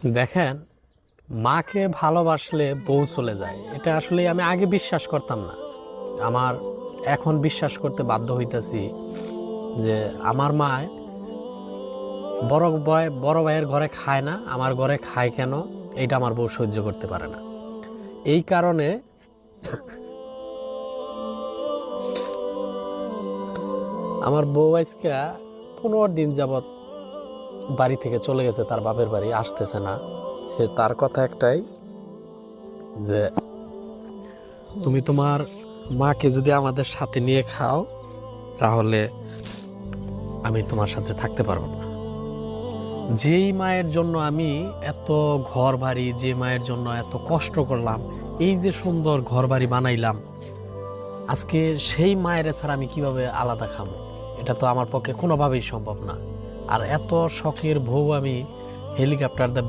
দেখেন, মাকে ভালোবাসলে বউ চলে যায়, এটা আসলে আমি আগে বিশ্বাস করতাম না। আমার এখন বিশ্বাস করতে বাধ্য হইতাছি যে আমার মা বড় ভাইয়ের ঘরে খায় না, আমার ঘরে খায় কেন, এইটা আমার বউ সহ্য করতে পারে না। এই কারণে আমার বউ আজকে 15 দিন যাবৎ বাড়ি থেকে চলে গেছে, তার বাপের বাড়ি আসতেছে না। সে তার কথা একটাই যে তুমি তোমার মাকে যদি আমাদের সাথে নিয়ে খাও তাহলে আমি তোমার সাথে থাকতে পারবো না। যেই মায়ের জন্য আমি এত ঘর বাড়ি, যে মায়ের জন্য এত কষ্ট করলাম, এই যে সুন্দর ঘর বাড়ি বানাইলাম, আজকে সেই মায়ের ছাড়া আমি কিভাবে আলাদা খাবো? এটা তো আমার পক্ষে কোনোভাবেই সম্ভব না। আর এত শখের বউ আমি হেলিকপ্টার দা